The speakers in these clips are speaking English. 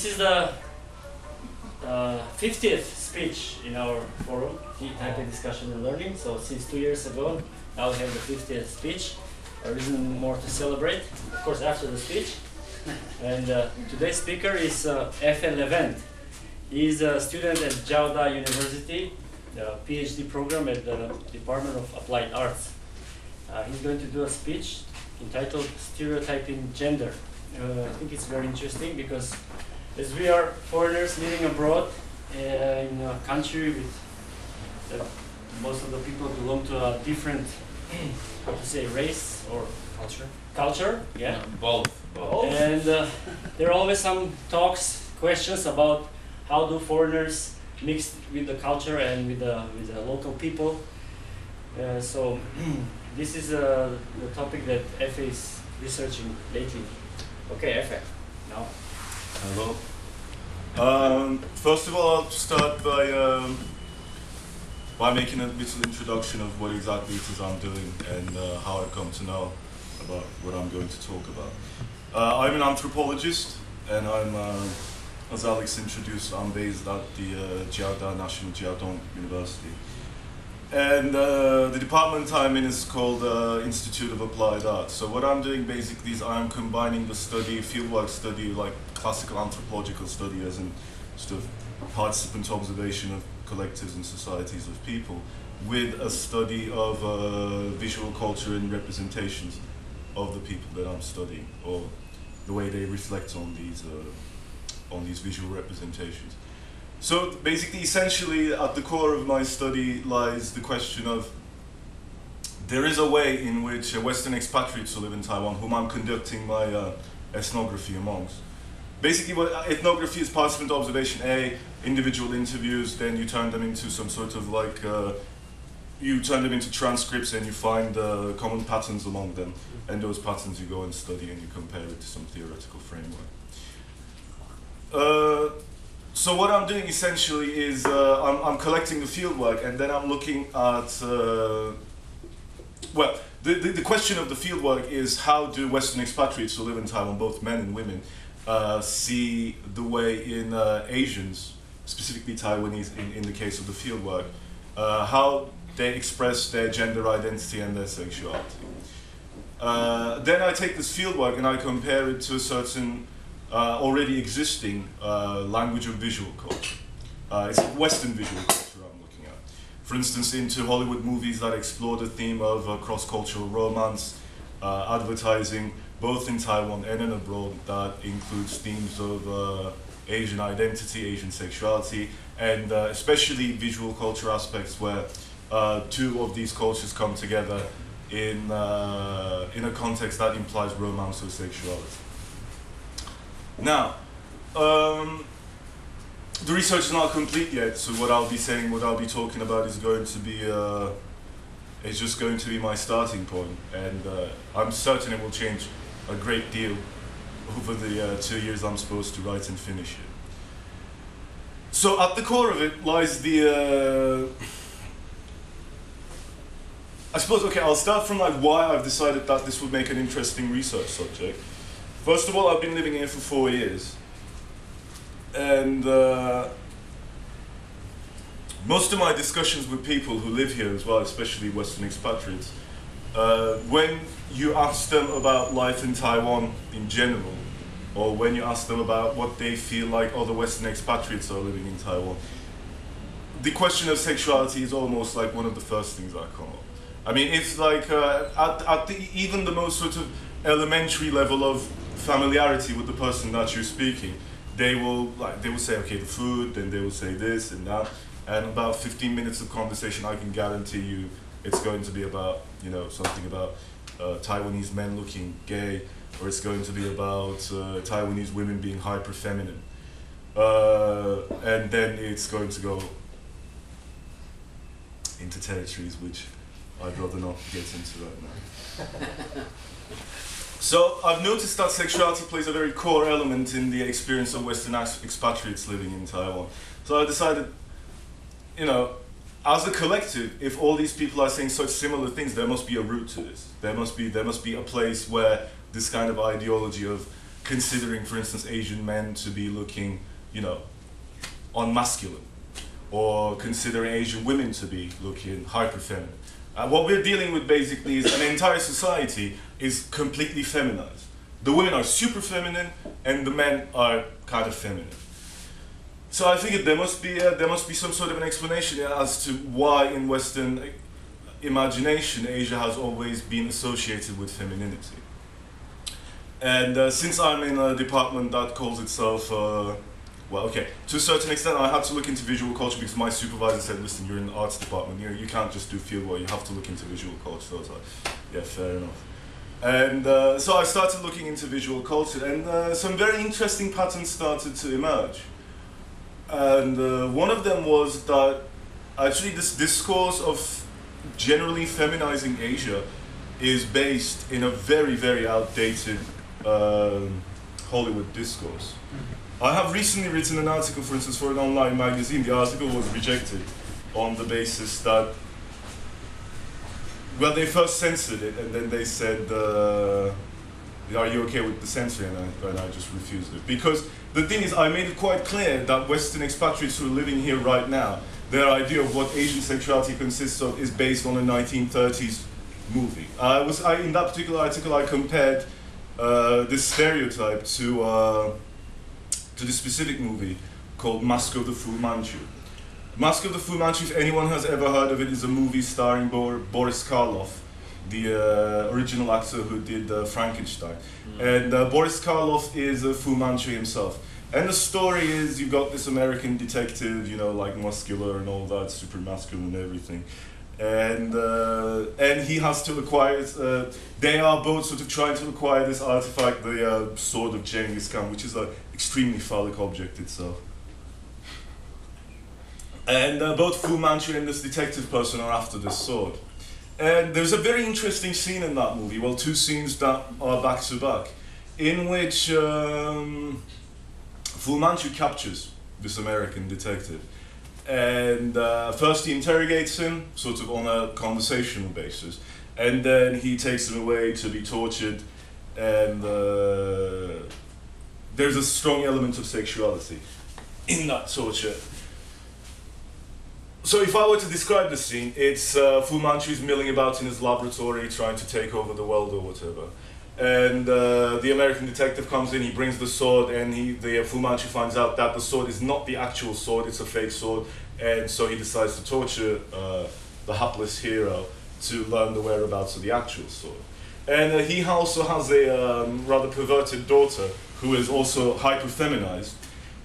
is the 50th speech in our forum, Taipei Discussion and Learning. So since 2 years ago, now we have the 50th speech. A reason more to celebrate, of course, after the speech. And today's speaker is F.A. Levent. He's a student at Jiaoda University, the PhD program at the Department of Applied Arts. He's going to do a speech entitled Stereotyping Gender. I think it's very interesting because as we are foreigners living abroad in a country with most of the people belong to a different, how to say, race or culture, yeah. Both. And there are always some talks, questions about how do foreigners mix with the culture and with the local people. So this is the topic that F.A. is researching lately. Okay, F.A. now. Hello. First of all, I'll start by making a little introduction of what exactly it is I'm doing and how I've come to know about what I'm going to talk about. I'm an anthropologist, and as Alex introduced, I'm based at the Jiaoda National Jiaodong University. And the department I'm in is called Institute of Applied Arts. So what I'm doing basically is I'm combining the study, fieldwork study, like classical anthropological study as in sort of participant observation of collectives and societies of people, with a study of visual culture and representations of the people that I'm studying, or the way they reflect on these visual representations. So basically, essentially, at the core of my study lies the question of, there is a way in which Western expatriates who live in Taiwan, whom I'm conducting my ethnography amongst. Basically, what ethnography is: participant observation, individual interviews, then you turn them into some sort of like, you turn them into transcripts and you find common patterns among them, and those patterns you go and study and you compare it to some theoretical framework. So what I'm doing essentially is I'm collecting the fieldwork, and then I'm looking at, well, the question of the fieldwork is, how do Western expatriates who live in Taiwan, both men and women, see the way in Asians, specifically Taiwanese in the case of the fieldwork, how they express their gender identity and their sexuality. Then I take this fieldwork and I compare it to a certain already existing language of visual culture. It's Western visual culture I'm looking at. For instance, into Hollywood movies that explore the theme of cross-cultural romance, advertising, both in Taiwan and in abroad, that includes themes of Asian identity, Asian sexuality, and especially visual culture aspects where two of these cultures come together in a context that implies romance or sexuality. Now, the research is not complete yet, so what I'll be saying, what I'll be talking about is going to be, it's just going to be my starting point, and I'm certain it will change a great deal over the 2 years I'm supposed to write and finish it. So at the core of it lies the, I suppose, okay, I'll start from like why I've decided that this would make an interesting research subject. First of all, I've been living here for 4 years, and most of my discussions with people who live here as well, especially Western expatriates, when you ask them about life in Taiwan in general, or when you ask them about what they feel like other Western expatriates are living in Taiwan, the question of sexuality is almost like one of the first things that come up. I mean, it's like at even the most sort of elementary level of familiarity with the person that you're speaking, they will say, okay, the food, then they will say this and that, and about 15 minutes of conversation, I can guarantee you it's going to be about, you know, something about Taiwanese men looking gay, or it's going to be about Taiwanese women being hyper feminine, and then it's going to go into territories which I'd rather not get into right now. So I've noticed that sexuality plays a very core element in the experience of Western expatriates living in Taiwan. So I decided, you know, as a collective, if all these people are saying such similar things, there must be a root to this. There must be a place where this kind of ideology of considering, for instance, Asian men to be looking, you know, unmasculine, or considering Asian women to be looking hyper-feminine. What we're dealing with basically is an entire society is completely feminized. The women are super feminine and the men are kind of feminine. So I think there must be some sort of an explanation as to why in Western imagination Asia has always been associated with femininity. And since I'm in a department that calls itself well, okay, to a certain extent I had to look into visual culture because my supervisor said, listen, you're in the arts department, you can't just do fieldwork, you have to look into visual culture. So I was like, yeah, fair enough. And so I started looking into visual culture, and some very interesting patterns started to emerge. And one of them was that actually this discourse of generally feminizing Asia is based in a very, very outdated Hollywood discourse. I have recently written an article, for instance, for an online magazine. The article was rejected on the basis that, well, they first censored it, and then they said, are you okay with the censoring? And I just refused it. Because the thing is, I made it quite clear that Western expatriates who are living here right now, their idea of what Asian sexuality consists of is based on a 1930s movie. In that particular article, I compared this stereotype to the specific movie called Mask of the Fu Manchu. Mask of the Fu Manchu, if anyone has ever heard of it, is a movie starring Boris Karloff, the original actor who did Frankenstein. And Boris Karloff is a Fu Manchu himself. And the story is, you've got this American detective, you know, like muscular and all that, super masculine and everything. And he has to acquire, they are both sort of trying to acquire this artifact, the sword of Genghis Khan, which is an extremely phallic object itself. And both Fu Manchu and this detective person are after this sword. And there's a very interesting scene in that movie, well, two scenes that are back to back, in which Fu Manchu captures this American detective. And first he interrogates him, sort of on a conversational basis, and then he takes him away to be tortured, and there's a strong element of sexuality in that torture. So if I were to describe the scene, it's Fu Manchu is milling about in his laboratory trying to take over the world or whatever. And the American detective comes in, he brings the sword, and Fu Manchu finds out that the sword is not the actual sword, it's a fake sword, and so he decides to torture the hapless hero to learn the whereabouts of the actual sword. And he also has a rather perverted daughter who is also hyper-feminized.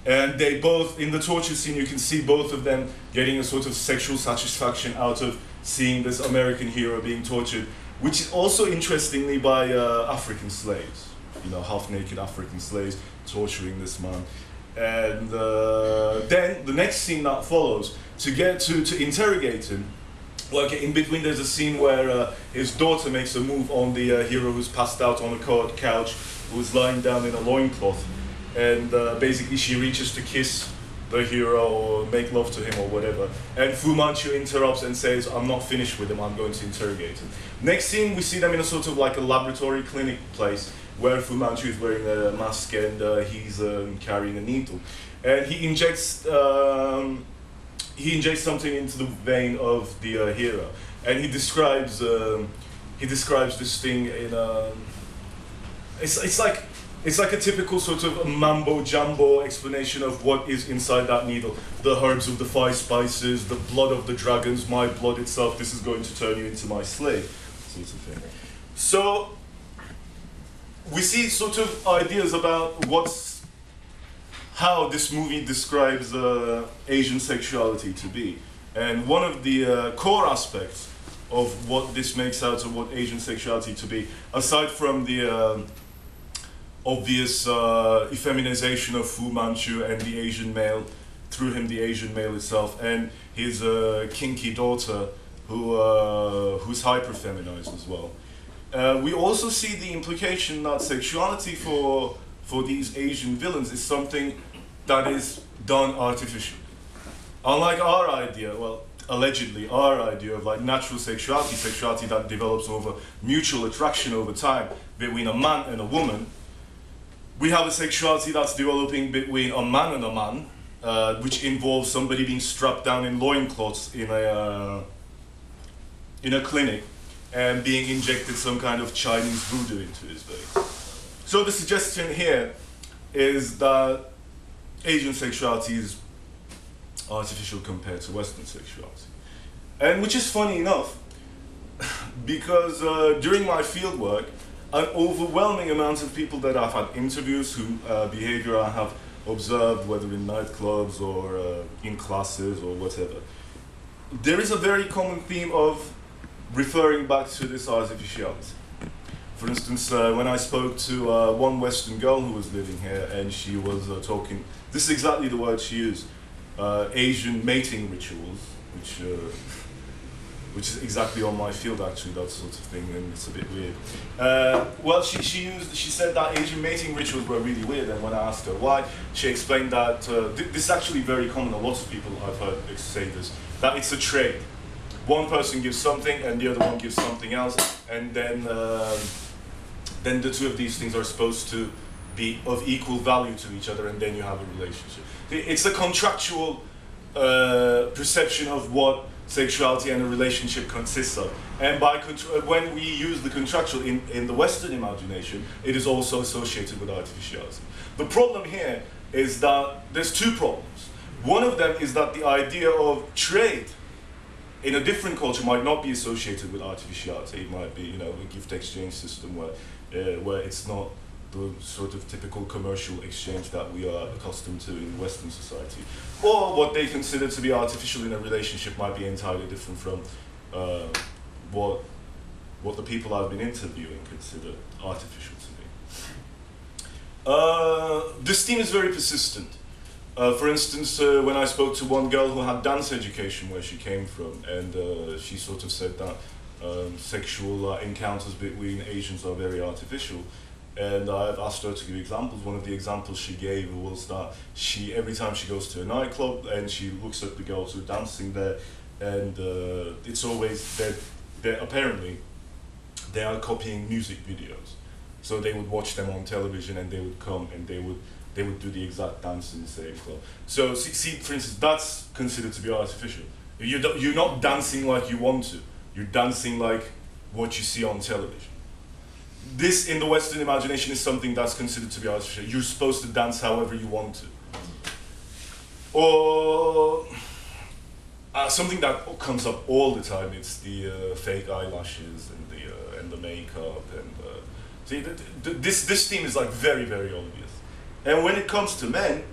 And they both, in the torture scene, you can see both of them getting a sort of sexual satisfaction out of seeing this American hero being tortured, which is also, interestingly, by African slaves, you know, half-naked African slaves torturing this man. And then the next scene that follows, to get to interrogate him, well, okay, in between there's a scene where his daughter makes a move on the hero who's passed out on a couch, who's lying down in a loincloth, and basically she reaches to kiss the hero or make love to him or whatever. And Fu Manchu interrupts and says, I'm not finished with him, I'm going to interrogate him. Next scene, we see them in a sort of like a laboratory clinic place where Fu Manchu is wearing a mask and he's carrying a needle. And he injects something into the vein of the hero. And he describes this thing in it's like a typical sort of mambo-jumbo explanation of what is inside that needle. The herbs of the 5 spices, the blood of the dragons, my blood itself, this is going to turn you into my slave, sort of thing. So, we see sort of ideas about how this movie describes Asian sexuality to be. And one of the core aspects of what this makes out of what Asian sexuality to be, aside from the obvious effeminization of Fu Manchu and the Asian male, through him the Asian male itself, and his kinky daughter who's hyper-feminized as well. We also see the implication that sexuality for these Asian villains is something that is done artificially. Unlike our idea, well, allegedly our idea of like natural sexuality, sexuality that develops over mutual attraction over time between a man and a woman, we have a sexuality that's developing between a man and a man, which involves somebody being strapped down in loincloths in a clinic and being injected some kind of Chinese voodoo into his body. So the suggestion here is that Asian sexuality is artificial compared to Western sexuality. And which is funny enough, because during my fieldwork, an overwhelming amount of people that I've had interviews who behavior I have observed, whether in nightclubs or in classes or whatever, there is a very common theme of referring back to this artificiality. For instance, when I spoke to one Western girl who was living here, and she was talking, this is exactly the word she used, Asian mating rituals, which is exactly on my field actually, that sort of thing, and it's a bit weird. Well, she said that Asian mating rituals were really weird, and when I asked her why, she explained that this is actually very common. A lot of people I've heard say this, that it's a trade. One person gives something, and the other one gives something else, and then the two of these things are supposed to be of equal value to each other, and then you have a relationship. It's a contractual perception of what sexuality and a relationship consists of. And when we use the contractual in the Western imagination, it is also associated with artificiality. The problem here is that there's two problems. One of them is that the idea of trade in a different culture might not be associated with artificiality. It might be, you know, a gift exchange system where it's not the sort of typical commercial exchange that we are accustomed to in Western society. Or what they consider to be artificial in a relationship might be entirely different from what the people I've been interviewing consider artificial to be. This theme is very persistent. For instance, when I spoke to one girl who had dance education where she came from, and she sort of said that sexual encounters between Asians are very artificial. And I've asked her to give examples. One of the examples she gave was that every time she goes to a nightclub and she looks at the girls who are dancing there, and it's always apparently they are copying music videos. So they would watch them on television, and they would come and they would do the exact dance in the same club. So see, for instance, that's considered to be artificial. You're not dancing like you want to. You're dancing like what you see on television. This, in the Western imagination, is something that's considered to be artificial. You're supposed to dance however you want to. Or something that comes up all the time, it's the fake eyelashes and the makeup. And see, this theme is like very, very obvious. And when it comes to men,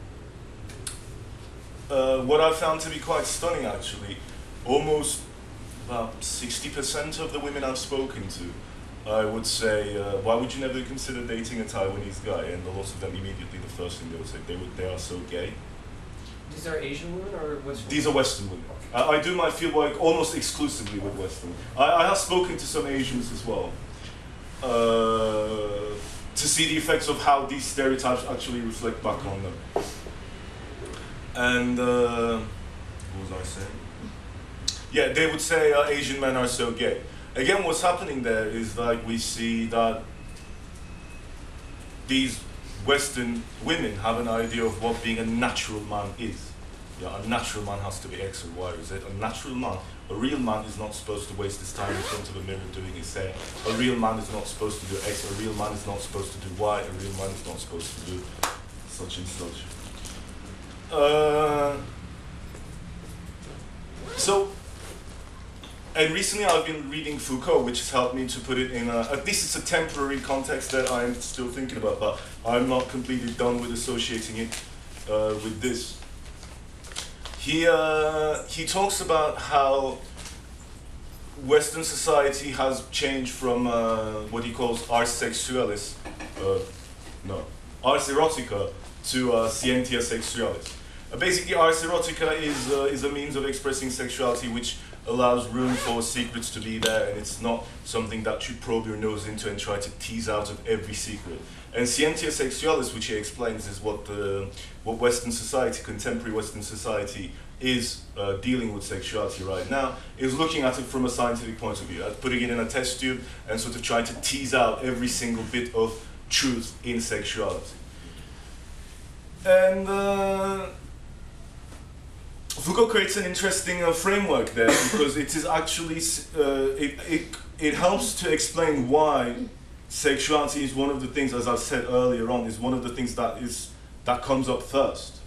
what I found to be quite stunning actually, almost about 60% of the women I've spoken to, I would say, why would you never consider dating a Taiwanese guy? And a lot of them immediately, the first thing they would say, they are so gay. These are Asian women or Western? These are Western women. I do my fieldwork almost exclusively with Western. I have spoken to some Asians as well, to see the effects of how these stereotypes actually reflect back on them. And what was I saying? Yeah, they would say Asian men are so gay. Again, what's happening there is like we see that these Western women have an idea of what being a natural man is. Yeah, a natural man has to be X or Y or Z. A natural man, a real man is not supposed to waste his time in front of a mirror doing his hair. A real man is not supposed to do X. A real man is not supposed to do Y. A real man is not supposed to do such and such. And recently I've been reading Foucault, which has helped me to put it in at least it's a temporary context that I'm still thinking about, but I'm not completely done with associating it with this. He talks about how Western society has changed from what he calls ars sexualis, ars erotica, to scientia sexualis. Basically, ars erotica is a means of expressing sexuality which allows room for secrets to be there, and it's not something that you probe your nose into and try to tease out of every secret. And scientia sexualis, which he explains, is what Western society, contemporary Western society, is dealing with sexuality right now, is looking at it from a scientific point of view, putting it in a test tube and sort of trying to tease out every single bit of truth in sexuality. And Foucault creates an interesting framework there because it is actually it helps to explain why sexuality is one of the things, as I said earlier on, is one of the things that comes up first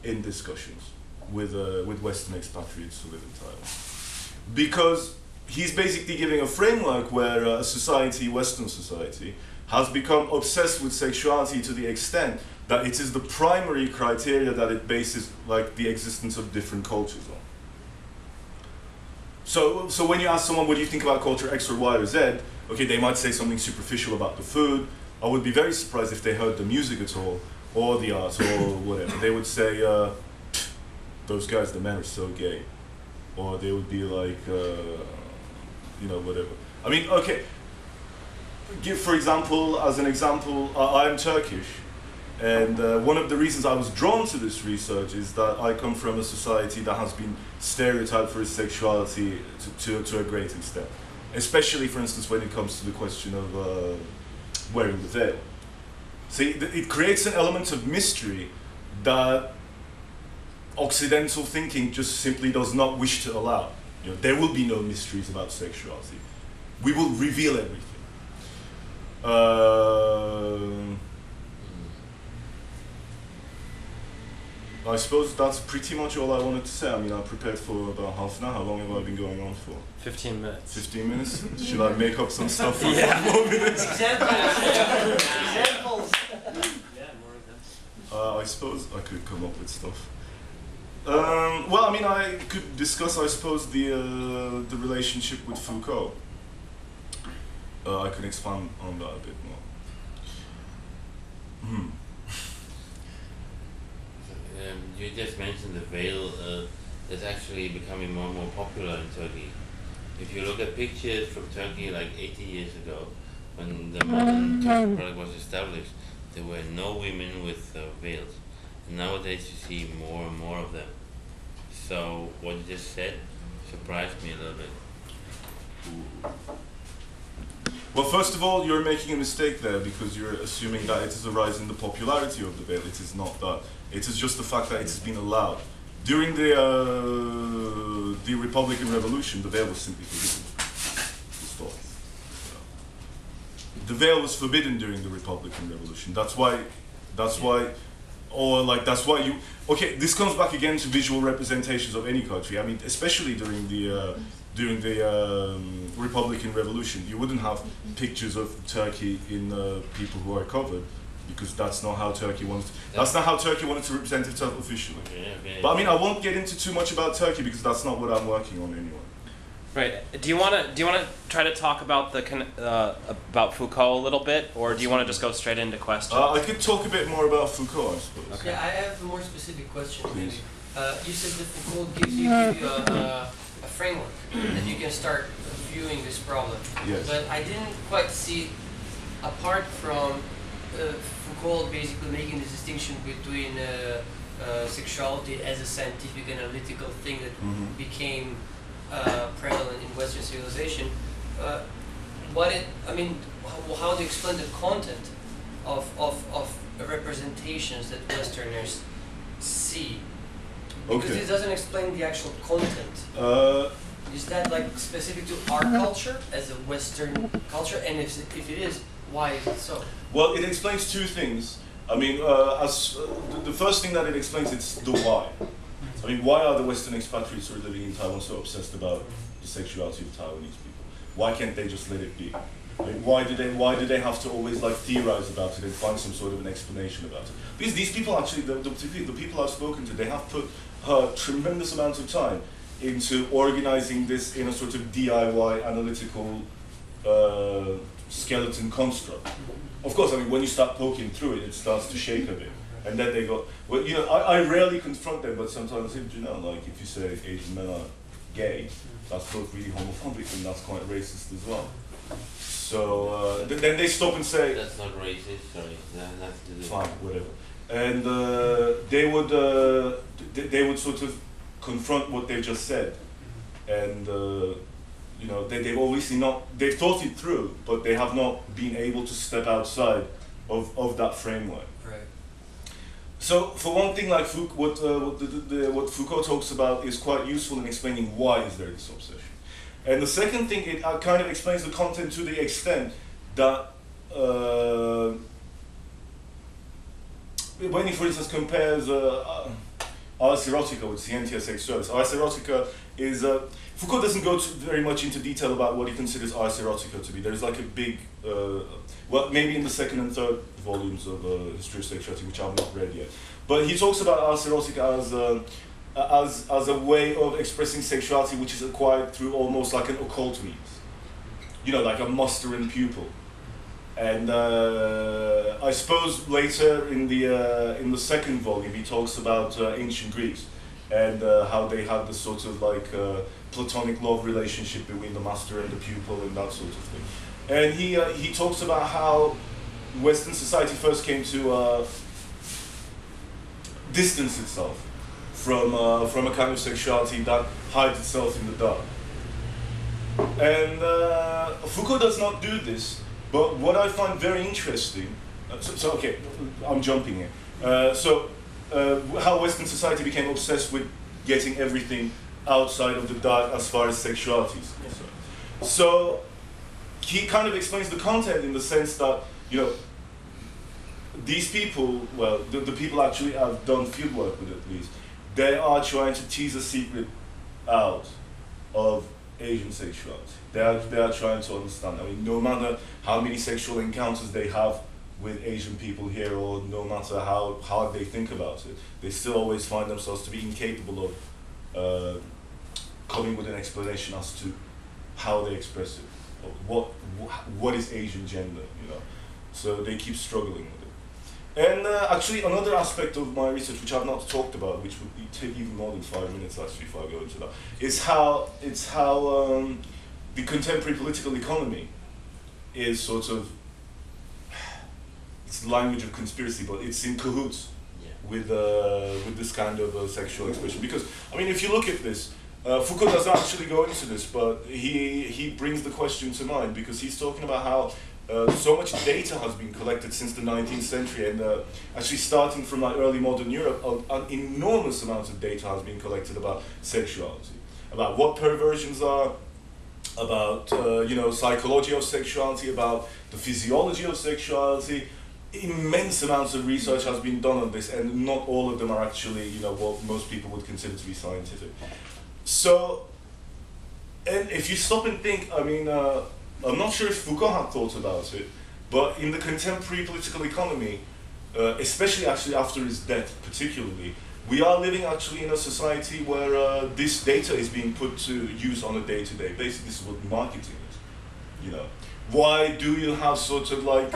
in discussions with Western expatriates who live in Taiwan, because he's basically giving a framework where a society, Western society, has become obsessed with sexuality to the extent that it is the primary criteria that it bases like the existence of different cultures on. So when you ask someone, what do you think about culture X or Y or Z, okay, they might say something superficial about the food. I would be very surprised if they heard the music at all, or the art, or whatever. They would say, those guys, the men are so gay. Or they would be like, you know, whatever. I mean, okay, for example, as an example, I'm Turkish. And one of the reasons I was drawn to this research is that I come from a society that has been stereotyped for its sexuality to a great extent. Especially, for instance, when it comes to the question of wearing the veil. See, it creates an element of mystery that Occidental thinking just simply does not wish to allow. You know, there will be no mysteries about sexuality. We will reveal everything. I suppose that's pretty much all I wanted to say. I mean, I prepared for about half an hour. How long have I been going on for? 15 minutes. 15 minutes? Should I make up some stuff for Yeah. 5 more minutes? Examples. Examples. Yeah, more examples. I suppose I could come up with stuff. Well, I mean, I could discuss, I suppose, the relationship with Foucault. I can expand on that a bit more. You just mentioned the veil that's actually becoming more and more popular in Turkey. If you look at pictures from Turkey like 80 years ago, when the modern Turkish Republic was established, there were no women with veils. And nowadays you see more and more of them. So what you just said surprised me a little bit. Well, first of all, you're making a mistake there because you're assuming that it is a rise in the popularity of the veil. It is not that. It is just the fact that it has been allowed. During the Republican Revolution, the veil was simply forbidden. The veil was forbidden during the Republican Revolution. That's why you. Okay, this comes back again to visual representations of any country. I mean, especially during the Republican Revolution, you wouldn't have pictures of Turkey in people who are covered, because that's not how Turkey wanted. That's not how Turkey wanted to represent itself officially. But I mean, I won't get into too much about Turkey because that's not what I'm working on anyway. Right. Do you want to try to talk about about Foucault a little bit, or do you want to just go straight into questions? I could talk a bit more about Foucault, I suppose. Okay. Yeah, I have a more specific question. Please. You said that Foucault gives you a framework that you can start viewing this problem. Yes. But I didn't quite see, apart from Foucault basically making this distinction between sexuality as a scientific analytical thing that became prevalent in Western civilization. How do you explain the content of representations that Westerners see? Because it doesn't explain the actual content. Is that like specific to our culture as a Western culture? And if it is, why is it so? Well, it explains two things. I mean, the first thing that it explains is the why. I mean, why are the Western expatriates who are living in Taiwan so obsessed about the sexuality of Taiwanese people? Why can't they just let it be? I mean, why do they have to always like theorize about it and find some sort of an explanation about it? Because these people actually, the people I've spoken to, they have put a tremendous amount of time into organizing this in a sort of DIY analytical skeleton construct. Of course, I mean, when you start poking through it, it starts to shake a bit. And then they go, well, you know, I rarely confront them, but sometimes I say, you know, like if you say Asian men are gay, that's both really homophobic and that's quite racist as well. So then they stop and say, that's not racist, sorry. That's fine, whatever. And they would sort of confront what they just said, and you know, they've obviously they've thought it through, but they have not been able to step outside of that framework. Right. So for one thing, like what Foucault talks about is quite useful in explaining why is there this obsession. And the second thing, it kind of explains the content to the extent that when he, for instance, compares ars erotica with scientia sexualis, ars erotica is, Foucault doesn't go very much into detail about what he considers ars erotica to be. There's like a big, well, maybe in the second and third volumes of History of Sexuality, which I've not read yet. But he talks about ars erotica as a way of expressing sexuality which is acquired through almost like an occult means. You know, like a master and pupil. And I suppose later in the second volume he talks about ancient Greeks and how they had this sort of like platonic love relationship between the master and the pupil and that sort of thing. And he talks about how Western society first came to distance itself from a kind of sexuality that hides itself in the dark. And Foucault does not do this, but what I find very interesting, so okay, I'm jumping here. How Western society became obsessed with getting everything outside of the dark as far as sexuality is concerned. So he kind of explains the content in the sense that, you know, these people, well, the people actually have done field work with it at least, they are trying to tease a secret out of Asian sexuality. They are trying to understand. I mean, no matter how many sexual encounters they have with Asian people here, or no matter how hard they think about it, they still always find themselves to be incapable of coming with an explanation as to how they express it, or what is Asian gender, you know. So they keep struggling with it. And actually, another aspect of my research, which I've not talked about, which would take even more than 5 minutes actually if I go into that, is how the contemporary political economy is sort of, it's the language of conspiracy, but it's in cahoots with this kind of sexual expression. Because, I mean, if you look at this, Foucault doesn't actually go into this, but he brings the question to mind because he's talking about how so much data has been collected since the 19th century, and actually starting from like early modern Europe, an enormous amount of data has been collected about sexuality, about what perversions are, about you know, psychology of sexuality, about the physiology of sexuality. Immense amounts of research has been done on this, and not all of them are actually, you know, what most people would consider to be scientific. So, and if you stop and think, I mean, I'm not sure if Foucault had thought about it, but in the contemporary political economy, especially actually after his death particularly, we are living actually in a society where this data is being put to use on a day-to-day basis. This is what marketing is, you know. Why do you have sort of like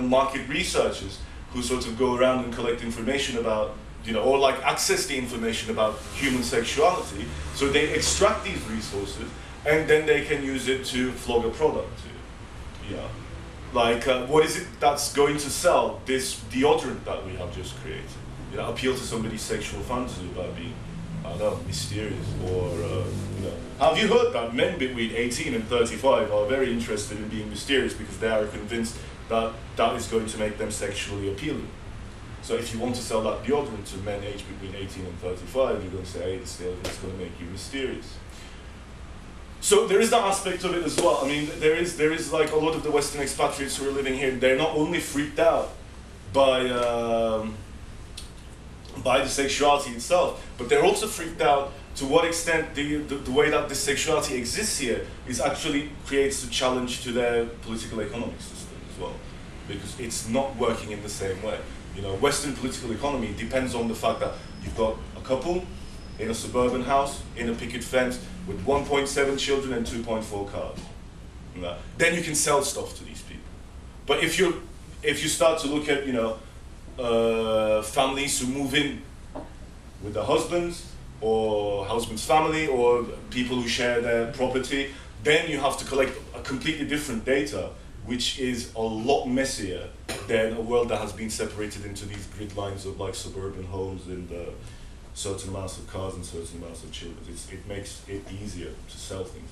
market researchers who sort of go around and collect information about, you know, or like access the information about human sexuality, so they extract these resources and then they can use it to flog a product, you know. Like, what is it that's going to sell this deodorant that we have just created? You know, appeal to somebody's sexual fantasy about being, I don't know, mysterious, or, you know. Have you heard that men between 18 and 35 are very interested in being mysterious because they are convinced that that is going to make them sexually appealing? So if you want to sell that deodorant to men aged between 18 and 35, you're going to say, hey, this deodorant is going to make you mysterious. So there is that aspect of it as well. I mean, there is like a lot of the Western expatriates who are living here, they're not only freaked out by the sexuality itself, but they're also freaked out to what extent the way that this sexuality exists here is actually creates a challenge to their political economic system as well, because it's not working in the same way. You know, Western political economy depends on the fact that you've got a couple in a suburban house, in a picket fence, with 1.7 children and 2.4 cars. You know, then you can sell stuff to these people. But if you start to look at, you know, families who move in with their husbands, or husband's family, or people who share their property, then you have to collect a completely different data, which is a lot messier than a world that has been separated into these grid lines of like suburban homes and certain amounts of cars and certain amounts of children. It makes it easier to sell things.